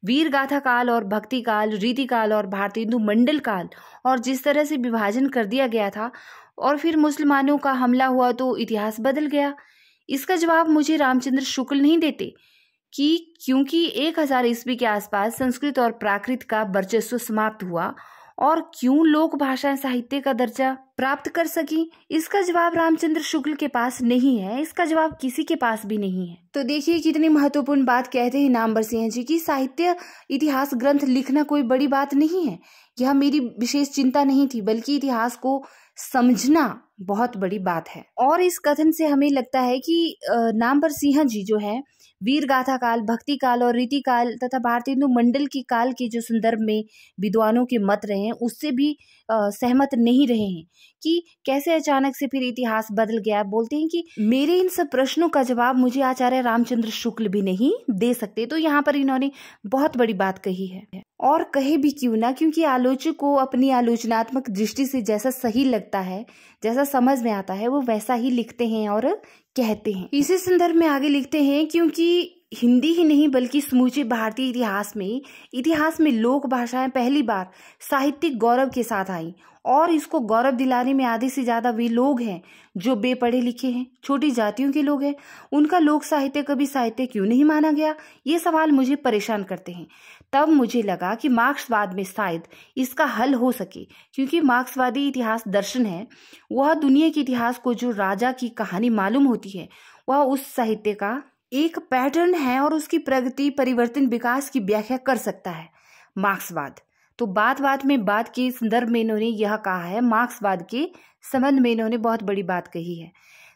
वीर गाथा काल और भक्ति काल, रीति काल और भारतेंदु मंडल काल, और जिस तरह से विभाजन कर दिया गया था और फिर मुसलमानों का हमला हुआ तो इतिहास बदल गया। इसका जवाब मुझे रामचंद्र शुक्ल नहीं देते कि क्योंकि 1000 ईस्वी के आसपास संस्कृत और प्राकृत का वर्चस्व समाप्त हुआ और क्यों लोक भाषाएं साहित्य का दर्जा प्राप्त कर सकी। इसका जवाब रामचंद्र शुक्ल के पास नहीं है, इसका जवाब किसी के पास भी नहीं है। तो देखिए कितनी महत्वपूर्ण बात कहते हैं नामवर सिंह जी की साहित्य इतिहास ग्रंथ लिखना कोई बड़ी बात नहीं है, यह मेरी विशेष चिंता नहीं थी, बल्कि इतिहास को समझना बहुत बड़ी बात है। और इस कथन से हमें लगता है कि नामवर सिंह जी जो है वीर गाथा काल, भक्ति काल और रीति काल तथा भारतेंदु मंडल की काल के जो संदर्भ में विद्वानों के मत रहे हैं उससे भी सहमत नहीं रहे हैं कि कैसे अचानक से फिर इतिहास बदल गया। बोलते हैं कि मेरे इन सब प्रश्नों का जवाब मुझे आचार्य रामचंद्र शुक्ल भी नहीं दे सकते। तो यहाँ पर इन्होंने बहुत बड़ी बात कही है, और कहे भी क्यों ना, क्योंकि आलोचक को अपनी आलोचनात्मक दृष्टि से जैसा सही लगता है, जैसा समझ में आता है, वो वैसा ही लिखते हैं और कहते हैं। इसी संदर्भ में आगे लिखते हैं क्योंकि हिंदी ही नहीं बल्कि समूचे भारतीय इतिहास में लोक भाषाएं पहली बार साहित्यिक गौरव के साथ आई, और इसको गौरव दिलाने में आधे से ज्यादा वे लोग हैं जो बेपढ़े लिखे हैं, छोटी जातियों के लोग हैं। उनका लोक साहित्य कभी साहित्य क्यों नहीं माना गया, ये सवाल मुझे परेशान करते हैं। तब मुझे लगा कि मार्क्सवाद में शायद इसका हल हो सके, क्योंकि मार्क्सवादी इतिहास दर्शन है, वह दुनिया के इतिहास को जो राजा की कहानी मालूम होती है वह उस साहित्य का एक पैटर्न है और उसकी प्रगति, परिवर्तन, विकास की व्याख्या कर सकता है मार्क्सवाद। तो बात में बात के संदर्भ में इन्होंने यह कहा है, मार्क्सवाद के संबंध में इन्होंने बहुत बड़ी बात कही है।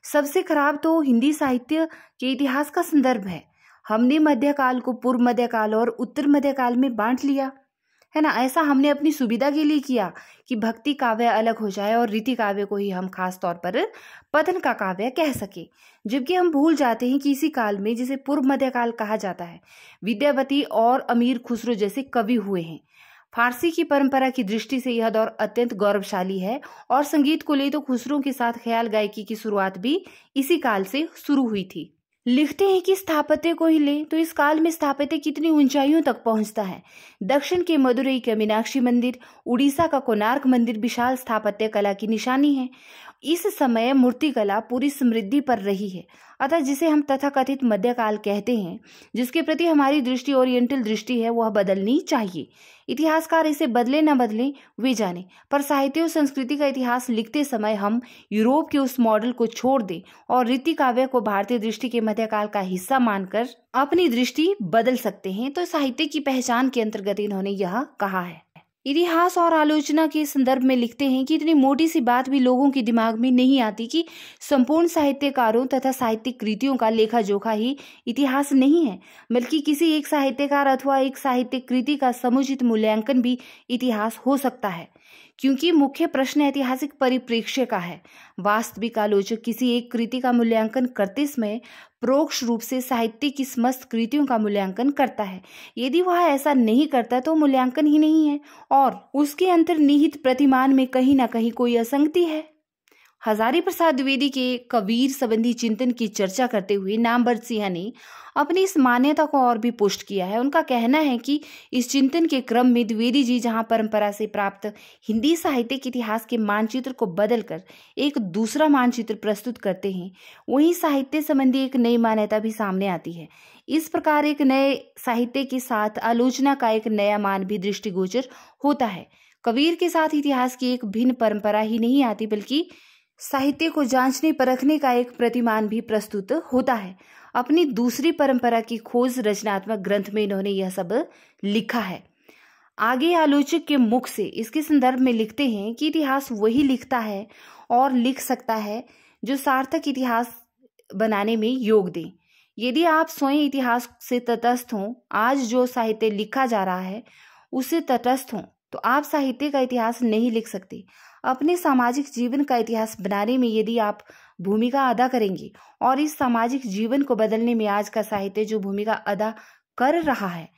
सबसे खराब तो हिंदी साहित्य के इतिहास का संदर्भ है। हमने मध्यकाल को पूर्व मध्यकाल और उत्तर मध्यकाल में बांट लिया है ना। ऐसा हमने अपनी सुविधा के लिए किया कि भक्ति काव्य अलग हो जाए और रीति काव्य को ही हम खास तौर पर पतन का काव्य कह सके, जबकि हम भूल जाते हैं कि इसी काल में, जिसे पूर्व मध्यकाल कहा जाता है, विद्यावती और अमीर खुसरो जैसे कवि हुए हैं। फारसी की परंपरा की दृष्टि से यह दौर अत्यंत गौरवशाली है, और संगीत को ले तो खुसरो के साथ ख्याल गायकी की शुरुआत भी इसी काल से शुरू हुई थी। लिखते हैं कि स्थापत्य को ही ले तो इस काल में स्थापत्य कितनी ऊंचाइयों तक पहुंचता है। दक्षिण के मदुरई का मीनाक्षी मंदिर, उड़ीसा का कोणार्क मंदिर विशाल स्थापत्य कला की निशानी है। इस समय मूर्ति कला पूरी समृद्धि पर रही है, अतः जिसे हम तथाकथित मध्यकाल कहते हैं, जिसके प्रति हमारी दृष्टि ओरिएंटल दृष्टि है, वह बदलनी चाहिए। इतिहासकार इसे बदले न बदले वे जाने, पर साहित्य और संस्कृति का इतिहास लिखते समय हम यूरोप के उस मॉडल को छोड़ दें और रीति काव्य को भारतीय दृष्टि के मध्यकाल का हिस्सा मानकर अपनी दृष्टि बदल सकते हैं। तो साहित्य की पहचान के अंतर्गत इन्होंने यह कहा है। इतिहास और आलोचना के संदर्भ में लिखते हैं कि इतनी मोटी सी बात भी लोगों के दिमाग में नहीं आती कि संपूर्ण साहित्यकारों तथा साहित्यिक कृतियों का लेखा जोखा ही इतिहास नहीं है, बल्कि किसी एक साहित्यकार अथवा एक साहित्यिक कृति का समुचित मूल्यांकन भी इतिहास हो सकता है, क्योंकि मुख्य प्रश्न ऐतिहासिक परिप्रेक्ष्य का है। वास्तविक आलोचक किसी एक कृति का मूल्यांकन करते समय परोक्ष रूप से साहित्य की समस्त कृतियों का मूल्यांकन करता है। यदि वह ऐसा नहीं करता तो मूल्यांकन ही नहीं है और उसके अंतर्निहित प्रतिमान में कहीं ना कहीं कोई असंगति है। हजारी प्रसाद द्विवेदी के कबीर संबंधी चिंतन की चर्चा करते हुए नामवर सिंह ने अपनी इस मान्यता को और भी पुष्ट किया है। उनका कहना है कि इस चिंतन के क्रम में द्विवेदी जी जहां परंपरा से प्राप्त हिंदी साहित्य के इतिहास के मानचित्र को बदलकर एक दूसरा मानचित्र प्रस्तुत करते हैं, वहीं साहित्य संबंधी एक नई मान्यता भी सामने आती है। इस प्रकार एक नए साहित्य के साथ आलोचना का एक नया मान भी दृष्टिगोचर होता है। कबीर के साथ इतिहास की एक भिन्न परंपरा ही नहीं आती, बल्कि साहित्य को जांचने परखने का एक प्रतिमान भी प्रस्तुत होता है। अपनी दूसरी परंपरा की खोज रचनात्मक ग्रंथ में इन्होंने यह सब लिखा है। आगे आलोचक के मुख से इसके संदर्भ में लिखते हैं कि इतिहास वही लिखता है और लिख सकता है जो सार्थक इतिहास बनाने में योग दें। यदि आप स्वयं इतिहास से तटस्थ हों, आज जो साहित्य लिखा जा रहा है उससे तटस्थ हों, तो आप साहित्य का इतिहास नहीं लिख सकते। अपने सामाजिक जीवन का इतिहास बनाने में यदि आप भूमिका अदा करेंगे और इस सामाजिक जीवन को बदलने में आज का साहित्य जो भूमिका अदा कर रहा है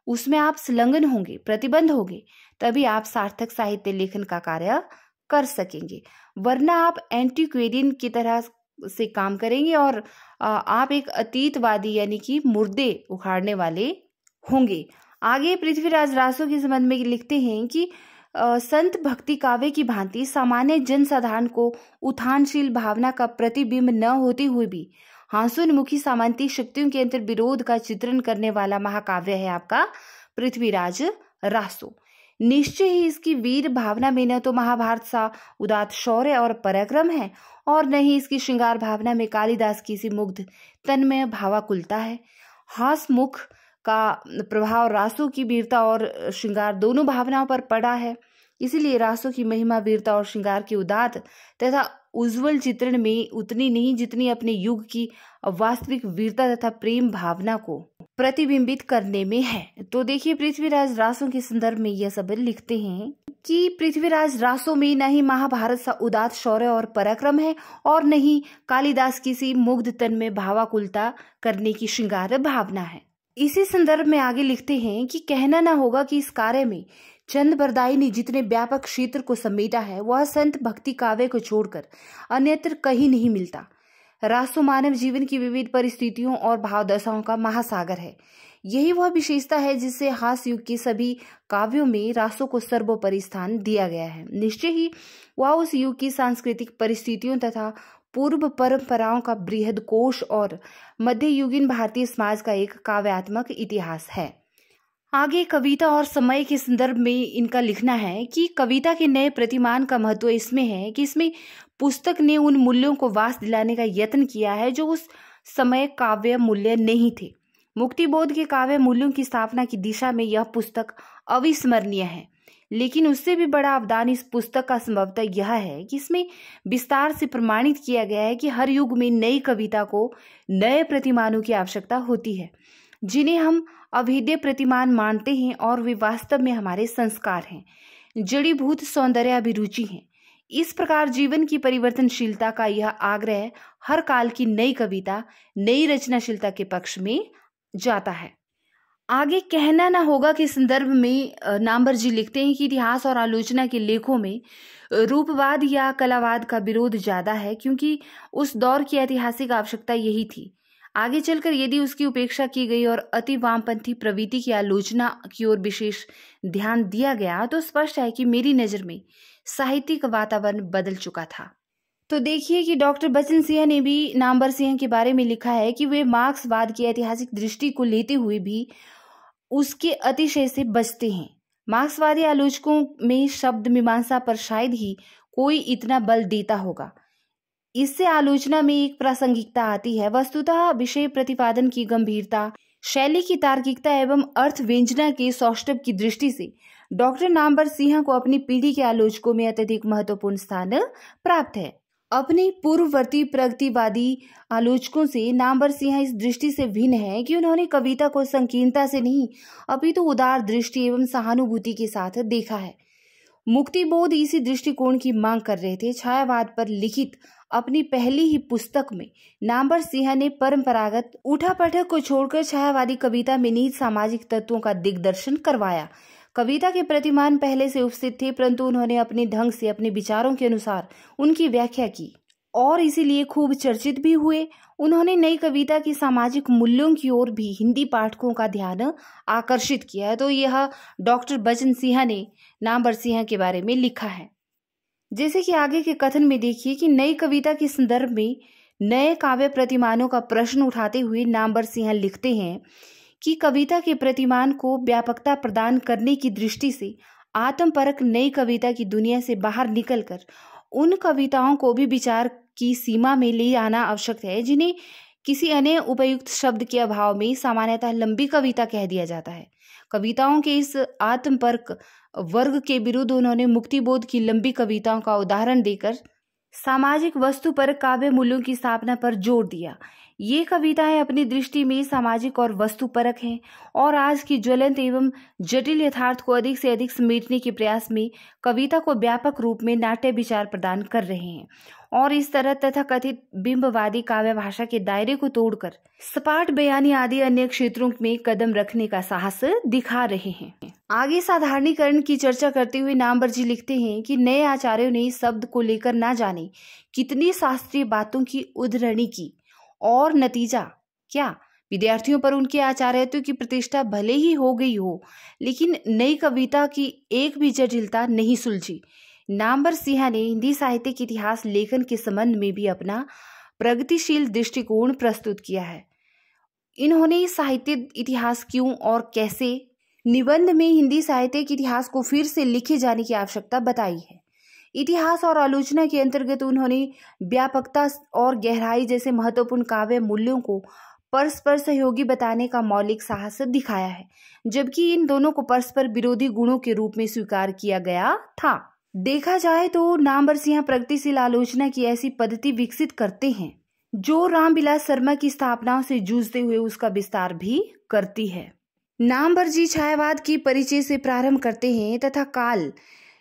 उसमें आप संलग्न होंगे, प्रतिबद्ध होंगे, तभी आप सार्थक साहित्य लेखन का कार्य कर सकेंगे। वरना आप एंटीक्वेरियन की तरह से काम करेंगे और आप एक अतीतवादी यानी कि मुर्दे उखाड़ने वाले होंगे। आगे पृथ्वीराज रासो के संबंध में लिखते हैं कि संत भक्ति काव्य की भांति सामान्य जनसाधारण को उत्थानशील भावना का प्रतिबिंब न होते हुए भी हास्योन्मुखी सामंती शक्तियों के अंतर विरोध का चित्रण करने वाला महाकाव्य है आपका पृथ्वीराज रासो। निश्चय ही इसकी वीर भावना में न तो महाभारत सा उदात्त शौर्य और पराक्रम है और न ही इसकी श्रृंगार भावना में कालिदास की सी मुग्ध तन्मय भावाकुलता है। हासमुख का प्रभाव रासो की वीरता और श्रृंगार दोनों भावनाओं पर पड़ा है। इसीलिए रासो की महिमा वीरता और श्रृंगार के उदात्त तथा उज्जवल चित्रण में उतनी नहीं जितनी अपने युग की वास्तविक वीरता तथा प्रेम भावना को प्रतिबिंबित करने में है। तो देखिए पृथ्वीराज रासो के संदर्भ में यह सब लिखते हैं कि पृथ्वीराज रासो में न ही महाभारत सा उदात्त शौर्य और पराक्रम है और न ही कालिदास की सी मुग्ध तन में भावाकुलता करने की श्रृंगार भावना है। इसी संदर्भ में आगे लिखते हैं कि कहना न होगा कि इस कार्य में चंद बरदाई ने जितने व्यापक क्षेत्र को समेटा है वह संत भक्ति काव्य को छोड़कर अन्यत्र कहीं नहीं मिलता। रासो मानव जीवन की विविध परिस्थितियों और भावदशाओं का महासागर है। यही वह विशेषता है जिससे हास्य युग के सभी काव्यों में रासो को सर्वोपरि स्थान दिया गया है। निश्चय ही वह उस युग की सांस्कृतिक परिस्थितियों तथा पूर्व परंपराओं का बृहद कोश और मध्ययुगीन भारतीय समाज का एक काव्यात्मक इतिहास है। आगे कविता और समय के संदर्भ में इनका लिखना है कि कविता के नए प्रतिमान का महत्व इसमें है कि इसमें पुस्तक ने उन मूल्यों को वास दिलाने का यत्न किया है जो उस समय काव्य मूल्य नहीं थे। मुक्तिबोध के काव्य मूल्यों की स्थापना की दिशा में यह पुस्तक अविस्मरणीय है। लेकिन उससे भी बड़ा अवदान इस पुस्तक का संभवतः यह है कि इसमें विस्तार से प्रमाणित किया गया है कि हर युग में नई कविता को नए प्रतिमानों की आवश्यकता होती है जिन्हें हम अभेद्य प्रतिमान मानते हैं और वे वास्तव में हमारे संस्कार हैं, जड़ीभूत सौंदर्य अभिरुचि हैं। इस प्रकार जीवन की परिवर्तनशीलता का यह आग्रह हर काल की नई कविता, नई रचनाशीलता के पक्ष में जाता है। आगे कहना ना होगा कि संदर्भ में नामवर जी लिखते हैं कि इतिहास और आलोचना के लेखों में रूपवाद या कलावाद का विरोध ज्यादा है क्योंकि उस दौर की ऐतिहासिक आवश्यकता यही थी। आगे चलकर यदि उसकी उपेक्षा की गई और अति वामपंथी प्रवृत्ति की आलोचना की ओर विशेष ध्यान दिया गया तो स्पष्ट है कि मेरी नजर में साहित्यिक वातावरण बदल चुका था। तो देखिए कि डॉक्टर बचन सिंह ने भी नामवर सिंह के बारे में लिखा है कि वे मार्क्सवाद की ऐतिहासिक दृष्टि को लेते हुए भी उसके अतिशय से बचते हैं। मार्क्सवादी आलोचकों में शब्द मीमांसा पर शायद ही कोई इतना बल देता होगा। इससे आलोचना में एक प्रासंगिकता आती है। वस्तुतः विषय प्रतिपादन की गंभीरता, शैली की तार्किकता एवं अर्थ व्यंजना के सौष्ठव की दृष्टि से डॉक्टर नामवर सिंह को अपनी पीढ़ी के आलोचकों में अत्यधिक महत्वपूर्ण स्थान प्राप्त है। अपने पूर्ववर्ती प्रगतिवादी आलोचकों से नामवर सिंह इस दृष्टि से भिन्न है कि उन्होंने कविता को संकीर्णता से नहीं अपितु उदार दृष्टि एवं सहानुभूति के साथ देखा है। मुक्तिबोध इसी दृष्टिकोण की मांग कर रहे थे। छायावाद पर लिखित अपनी पहली ही पुस्तक में नामवर सिंह ने परंपरागत उठापटक को छोड़कर छायावादी कविता में निहित सामाजिक तत्वों का दिग्दर्शन करवाया। कविता के प्रतिमान पहले से उपस्थित थे परंतु उन्होंने अपने ढंग से अपने विचारों के अनुसार उनकी व्याख्या की और इसीलिए खूब चर्चित भी हुए। उन्होंने नई कविता की सामाजिक मूल्यों की ओर भी हिंदी पाठकों का ध्यान आकर्षित किया है। तो यह डॉक्टर बचन सिंह ने नामवर सिंह के बारे में लिखा है। जैसे कि आगे के कथन में देखिए कि नई कविता के संदर्भ में नए काव्य प्रतिमानों का प्रश्न उठाते हुए नामवर सिंह लिखते हैं कि कविता के प्रतिमान को व्यापकता प्रदान करने की दृष्टि से आत्मपरक नई कविता की दुनिया से बाहर निकलकर उन कविताओं को भी विचार की सीमा में ले आना आवश्यक है जिन्हें किसी अन्य उपयुक्त शब्द के अभाव में सामान्यतः लंबी कविता कह दिया जाता है। कविताओं के इस आत्मपरक वर्ग के विरुद्ध उन्होंने मुक्तिबोध की लंबी कविताओं का उदाहरण देकर सामाजिक वस्तु पर काव्य मूल्यों की स्थापना पर जोर दिया। ये कविताएं अपनी दृष्टि में सामाजिक और वस्तुपरक हैं और आज की ज्वलंत एवं जटिल यथार्थ को अधिक से अधिक समेटने के प्रयास में कविता को व्यापक रूप में नाट्य विचार प्रदान कर रहे हैं और इस तरह तथाकथित बिंबवादी काव्य भाषा के दायरे को तोड़कर सपाट बयानी आदि अन्य क्षेत्रों में कदम रखने का साहस दिखा रहे हैं। आगे साधारणीकरण की चर्चा करते हुए नामवर जी लिखते हैं कि नए आचार्यों ने शब्द को लेकर ना जाने कितनी शास्त्रीय बातों की उद्धरणी की और नतीजा क्या, विद्यार्थियों पर उनके आचार्यत्व की प्रतिष्ठा भले ही हो गई हो, लेकिन नई कविता की एक भी जटिलता नहीं सुलझी। नामवर सिंह ने हिंदी साहित्य के इतिहास लेखन के संबंध में भी अपना प्रगतिशील दृष्टिकोण प्रस्तुत किया है। इन्होंने साहित्य इतिहास क्यों और कैसे निबंध में हिंदी साहित्य के इतिहास को फिर से लिखे जाने की आवश्यकता बताई है। इतिहास और आलोचना के अंतर्गत उन्होंने व्यापकता और गहराई जैसे महत्वपूर्ण काव्य मूल्यों को परस्पर सहयोगी बताने का मौलिक साहस दिखाया है, जबकि इन दोनों को परस्पर विरोधी गुणों के रूप में स्वीकार किया गया था। देखा जाए तो नामवर सिंह प्रगतिशील आलोचना की ऐसी पद्धति विकसित करते हैं जो रामविलास शर्मा की स्थापनाओं से जूझते हुए उसका विस्तार भी करती है। नामवर जी छायावाद की परिचय से प्रारंभ करते हैं तथा काल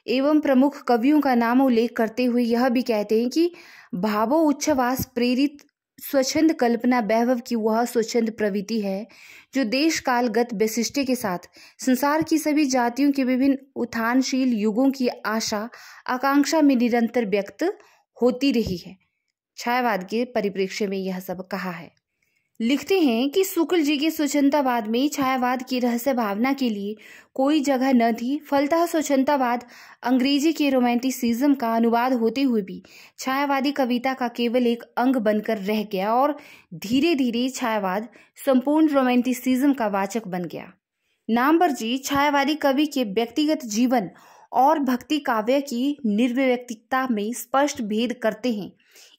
एवं प्रमुख कवियों का नाम उल्लेख करते हुए यह भी कहते हैं कि भावो उच्छ्वास प्रेरित स्वच्छंद कल्पना वैभव की वह स्वच्छंद प्रवृत्ति है जो देश कालगत वैशिष्ट्य के साथ संसार की सभी जातियों के विभिन्न उत्थानशील युगों की आशा आकांक्षा में निरंतर व्यक्त होती रही है। छायावाद के परिप्रेक्ष्य में यह सब कहा है। लिखते हैं कि शुक्ल जी के स्वच्छंदतावाद में छायावाद की रहस्य भावना के लिए कोई जगह न थी। फलतः स्वच्छंदतावाद अंग्रेजी के रोमांटिसिज्म का अनुवाद होते हुए भी छायावादी कविता का केवल एक अंग बनकर रह गया और धीरे धीरे छायावाद संपूर्ण रोमांटिसिज्म का वाचक बन गया। नामवर जी छायावादी कवि के व्यक्तिगत जीवन और भक्ति काव्य की निर्व्यक्तिकता में स्पष्ट भेद करते हैं।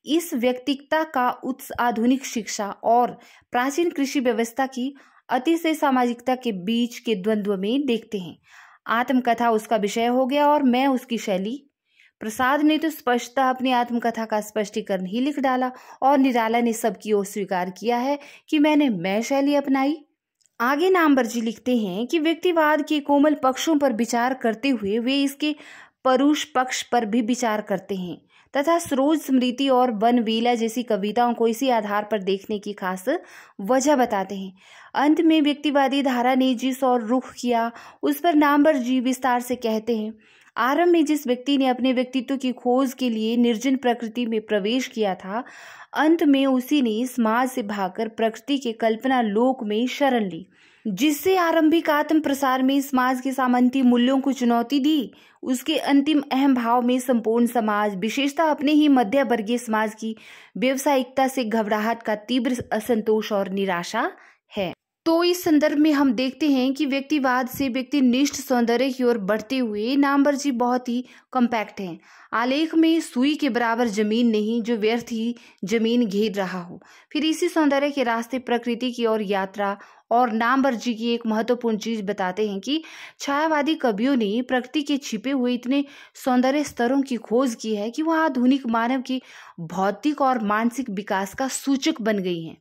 इस व्यक्तिकता का उत्स आधुनिक शिक्षा और प्राचीन कृषि व्यवस्था की अतिशय सामाजिकता के बीच के द्वंद्व में देखते हैं। आत्मकथा उसका विषय हो गया और मैं उसकी शैली। प्रसाद ने तो स्पष्टतः अपनी आत्मकथा का स्पष्टीकरण ही लिख डाला और निराला ने सबकी ओर स्वीकार किया है कि मैंने मैं शैली अपनाई। आगे नामवर जी लिखते हैं कि व्यक्तिवाद के कोमल पक्षों पर विचार करते हुए वे इसके परुष पक्ष पर भी विचार करते हैं तथा सरोज स्मृति और वनवेला जैसी कविताओं को इसी आधार पर देखने की खास वजह बताते हैं। अंत में व्यक्तिवादी धारा ने जिस और रुख किया उस पर नामवर जी विस्तार से कहते हैं। आरंभ में जिस व्यक्ति ने अपने व्यक्तित्व की खोज के लिए निर्जन प्रकृति में प्रवेश किया था, अंत में उसी ने समाज से भागकर प्रकृति के कल्पना लोक में शरण ली, जिससे आरंभिक आत्म प्रसार में समाज के सामंती मूल्यों को चुनौती दी। उसके अंतिम अहम भाव में संपूर्ण समाज, विशेषतः अपने ही मध्य वर्गीय समाज की व्यवसायिकता से घबराहट का तीव्र असंतोष और निराशा है। तो इस संदर्भ में हम देखते हैं कि व्यक्तिवाद से व्यक्तिनिष्ठ सौंदर्य की ओर बढ़ते हुए नामवर जी बहुत ही कॉम्पैक्ट हैं। आलेख में सुई के बराबर जमीन नहीं जो व्यर्थ ही जमीन घेर रहा हो। फिर इसी सौंदर्य के रास्ते प्रकृति की ओर यात्रा। और नामवर जी की एक महत्वपूर्ण चीज बताते हैं कि छायावादी कवियों ने प्रकृति के छिपे हुए इतने सौंदर्य स्तरों की खोज की है कि वह आधुनिक मानव के भौतिक और मानसिक विकास का सूचक बन गई हैं।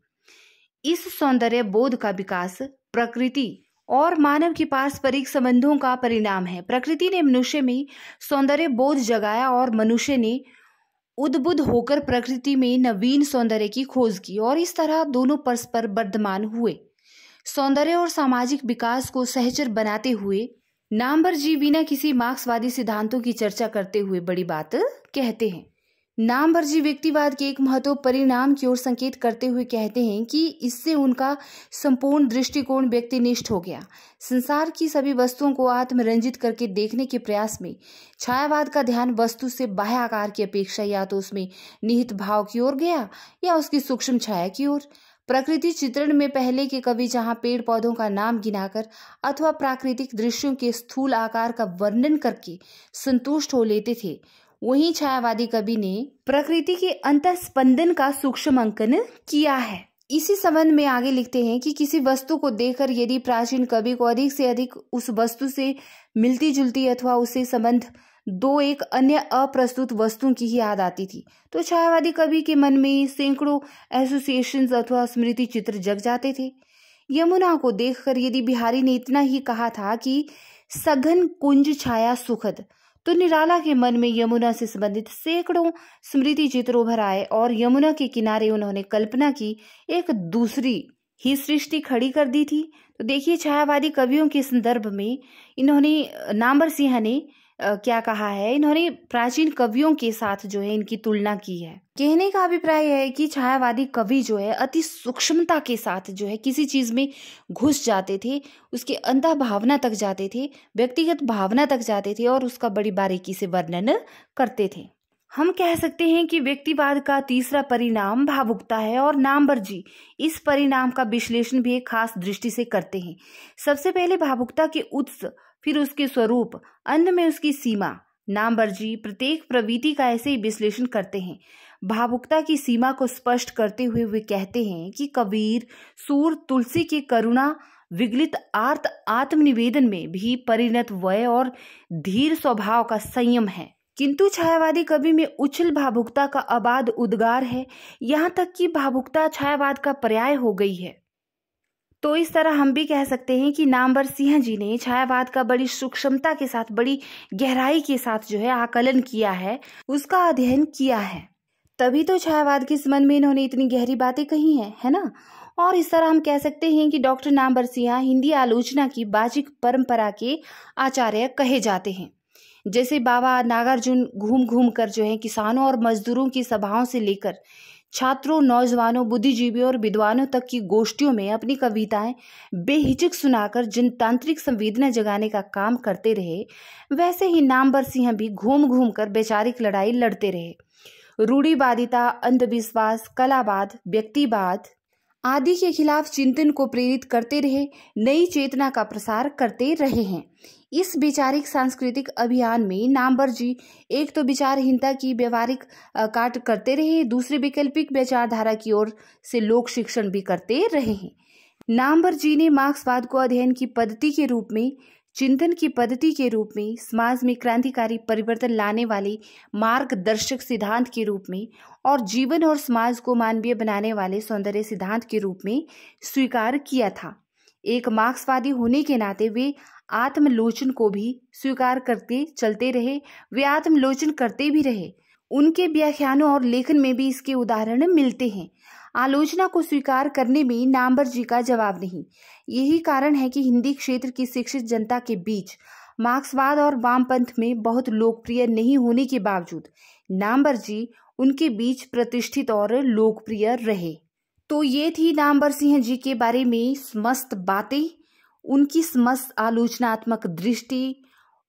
इस सौंदर्य बोध का विकास प्रकृति और मानव के पारस्परिक संबंधों का परिणाम है। प्रकृति ने मनुष्य में सौंदर्य बोध जगाया और मनुष्य ने उद्बुद्ध होकर प्रकृति में नवीन सौंदर्य की खोज की और इस तरह दोनों परस्पर वर्धमान हुए। सौंदर्य और सामाजिक विकास को सहचर बनाते हुए नामवर जी बिना किसी मार्क्सवादी सिद्धांतों की चर्चा करते हुए बड़ी बात कहते हैं। नामवर जी व्यक्तिवाद के एक महत्वपूर्ण परिणाम की ओर संकेत करते हुए कहते हैं कि इससे उनका संपूर्ण दृष्टिकोण व्यक्तिनिष्ठ हो गया। संसार की सभी वस्तुओं को आत्मरंजित करके देखने के प्रयास में छायावाद का ध्यान वस्तु से बाह्य आकार की अपेक्षा या तो उसमें निहित भाव की ओर गया या उसकी सूक्ष्म छाया की ओर। प्रकृति चित्रण में पहले के कवि जहां पेड़ पौधों का नाम गिनाकर अथवा प्राकृतिक दृश्यों के स्थूल आकार का वर्णन करके संतुष्ट हो लेते थे, वहीं छायावादी कवि ने प्रकृति के अंतःस्पंदन का सूक्ष्म अंकन किया है। इसी संबंध में आगे लिखते हैं कि किसी वस्तु को देखकर यदि प्राचीन कवि को अधिक से अधिक उस वस्तु से मिलती जुलती अथवा उससे संबंध दो एक अन्य अप्रस्तुत वस्तुओं की ही याद आती थी। तो छायावादी कवि के मन में सैकड़ों एसोसिएशंस अथवा स्मृति चित्र जग जाते थे। यमुना को देखकर यदि बिहारी ने इतना ही कहा था कि सघन कुंज छाया सुखद, तो निराला के मन में यमुना से संबंधित सैकड़ों स्मृति चित्र उभर आए और यमुना के किनारे उन्होंने कल्पना की एक दूसरी ही सृष्टि खड़ी कर दी थी। तो देखिए, छायावादी कवियों के संदर्भ में इन्होंने नामवर सिंह ने क्या कहा है, इन्होंने प्राचीन कवियों के साथ जो है इनकी तुलना की है। कहने का अभिप्राय है कि छायावादी कवि जो है अति सूक्ष्मता के साथ जो है किसी चीज में घुस जाते थे, उसके अंतः भावना तक जाते थे, व्यक्तिगत भावना तक जाते थे और उसका बड़ी बारीकी से वर्णन करते थे। हम कह सकते हैं कि व्यक्तिवाद का तीसरा परिणाम भावुकता है और नामवर जी इस परिणाम का विश्लेषण भी एक खास दृष्टि से करते हैं। सबसे पहले भावुकता के उत्स, फिर उसके स्वरूप, अंत में उसकी सीमा। नामवर जी प्रत्येक प्रवृत्ति का ऐसे ही विश्लेषण करते हैं। भावुकता की सीमा को स्पष्ट करते हुए वे कहते हैं कि कबीर, सूर, तुलसी के करुणा विगलित आर्त आत्मनिवेदन में भी परिणत वय और धीर स्वभाव का संयम है, किंतु छायावादी कवि में उछल भावुकता का अबाध उद्गार है। यहाँ तक कि भावुकता छायावाद का पर्याय हो गई है। तो इस तरह हम भी कह सकते हैं कि नामवर सिंह जी ने छायावाद का बड़ी सूक्ष्मता के साथ, बड़ी गहराई के साथ जो है आकलन किया है, उसका अध्ययन किया है। तभी तो छायावाद के संबंध में इन्होंने इतनी गहरी बातें कही हैं, है ना। और इस तरह हम कह सकते हैं कि डॉक्टर नामवर सिंह हिंदी आलोचना की बाजिक परंपरा के आचार्य कहे जाते हैं। जैसे बाबा नागार्जुन घूम घूम कर जो है किसानों और मजदूरों की सभाओं से लेकर छात्रों, नौजवानों, बुद्धिजीवियों और विद्वानों तक की गोष्ठियों में अपनी कविताएं बेहिचक सुनाकर जनतांत्रिक संवेदना जगाने का काम करते रहे, वैसे ही नामवर सिंह भी घूम घूम कर वैचारिक लड़ाई लड़ते रहे। रूढ़िवादिता, अंधविश्वास, कलावाद, व्यक्तिवाद आदि के खिलाफ चिंतन को प्रेरित करते रहे, नई चेतना का प्रसार करते रहे हैं। इस वैचारिक सांस्कृतिक अभियान में नामवर जी एक तो विचारहीनता की व्यवहारिक काट करते रहे, दूसरे वैकल्पिक विचारधारा की ओर से लोक शिक्षण भी करते रहे हैं। नामवर जी ने मार्क्सवाद को अध्ययन की पद्धति के रूप में, चिंतन की पद्धति के रूप में, समाज में क्रांतिकारी परिवर्तन लाने वाले मार्गदर्शक सिद्धांत के रूप में और जीवन और समाज को मानवीय बनाने वाले सौंदर्य सिद्धांत के रूप में स्वीकार किया था। एक मार्क्सवादी होने के नाते वे आत्मलोचन को भी स्वीकार करते चलते रहे, वे आत्मलोचन करते भी रहे। उनके व्याख्यानों और लेखन में भी इसके उदाहरण मिलते हैं। आलोचना को स्वीकार करने में नामवर जी का जवाब नहीं। यही कारण है कि हिंदी क्षेत्र की शिक्षित जनता के बीच मार्क्सवाद और वामपंथ में बहुत लोकप्रिय नहीं होने के बावजूद नामवर जी उनके बीच प्रतिष्ठित और लोकप्रिय रहे। तो ये थी नामवर सिंह जी के बारे में समस्त बातें, उनकी समस्त आलोचनात्मक दृष्टि,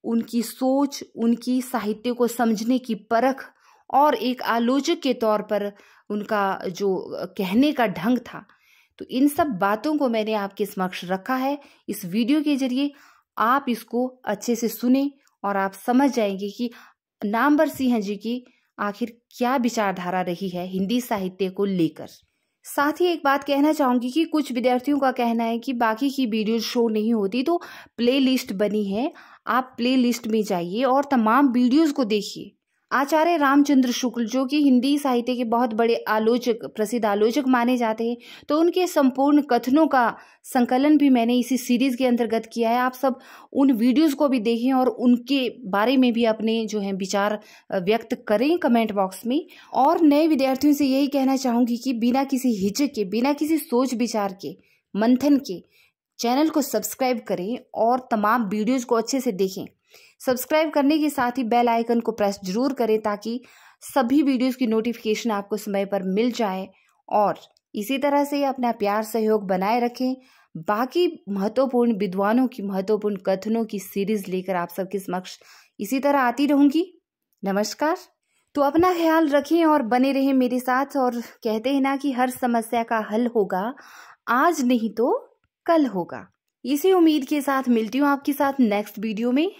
उनकी सोच, उनकी साहित्य को समझने की परख और एक आलोचक के तौर पर उनका जो कहने का ढंग था। तो इन सब बातों को मैंने आपके समक्ष रखा है। इस वीडियो के जरिए आप इसको अच्छे से सुने और आप समझ जाएंगे कि नामवर सिंह जी की आखिर क्या विचारधारा रही है हिंदी साहित्य को लेकर। साथ ही एक बात कहना चाहूंगी कि कुछ विद्यार्थियों का कहना है कि बाकी की वीडियो शो नहीं होती, तो प्लेलिस्ट बनी है, आप प्लेलिस्ट में जाइए और तमाम वीडियोस को देखिए। आचार्य रामचंद्र शुक्ल जो कि हिंदी साहित्य के बहुत बड़े आलोचक, प्रसिद्ध आलोचक माने जाते हैं, तो उनके संपूर्ण कथनों का संकलन भी मैंने इसी सीरीज के अंतर्गत किया है। आप सब उन वीडियोस को भी देखें और उनके बारे में भी अपने जो है विचार व्यक्त करें कमेंट बॉक्स में। और नए विद्यार्थियों से यही कहना चाहूंगी कि बिना किसी हिचक के, बिना किसी सोच विचार के, मंथन के चैनल को सब्सक्राइब करें और तमाम वीडियोज को अच्छे से देखें। सब्सक्राइब करने के साथ ही बेल आइकन को प्रेस जरूर करें ताकि सभी वीडियोस की नोटिफिकेशन आपको समय पर मिल जाए। और इसी तरह से अपना प्यार सहयोग बनाए रखें। बाकी महत्वपूर्ण विद्वानों की महत्वपूर्ण कथनों की सीरीज लेकर आप सबके समक्ष इसी तरह आती रहूंगी। नमस्कार। तो अपना ख्याल रखें और बने रहें मेरे साथ। और कहते हैं ना कि हर समस्या का हल होगा, आज नहीं तो कल होगा। इसी उम्मीद के साथ मिलती हूँ आपके साथ नेक्स्ट वीडियो में।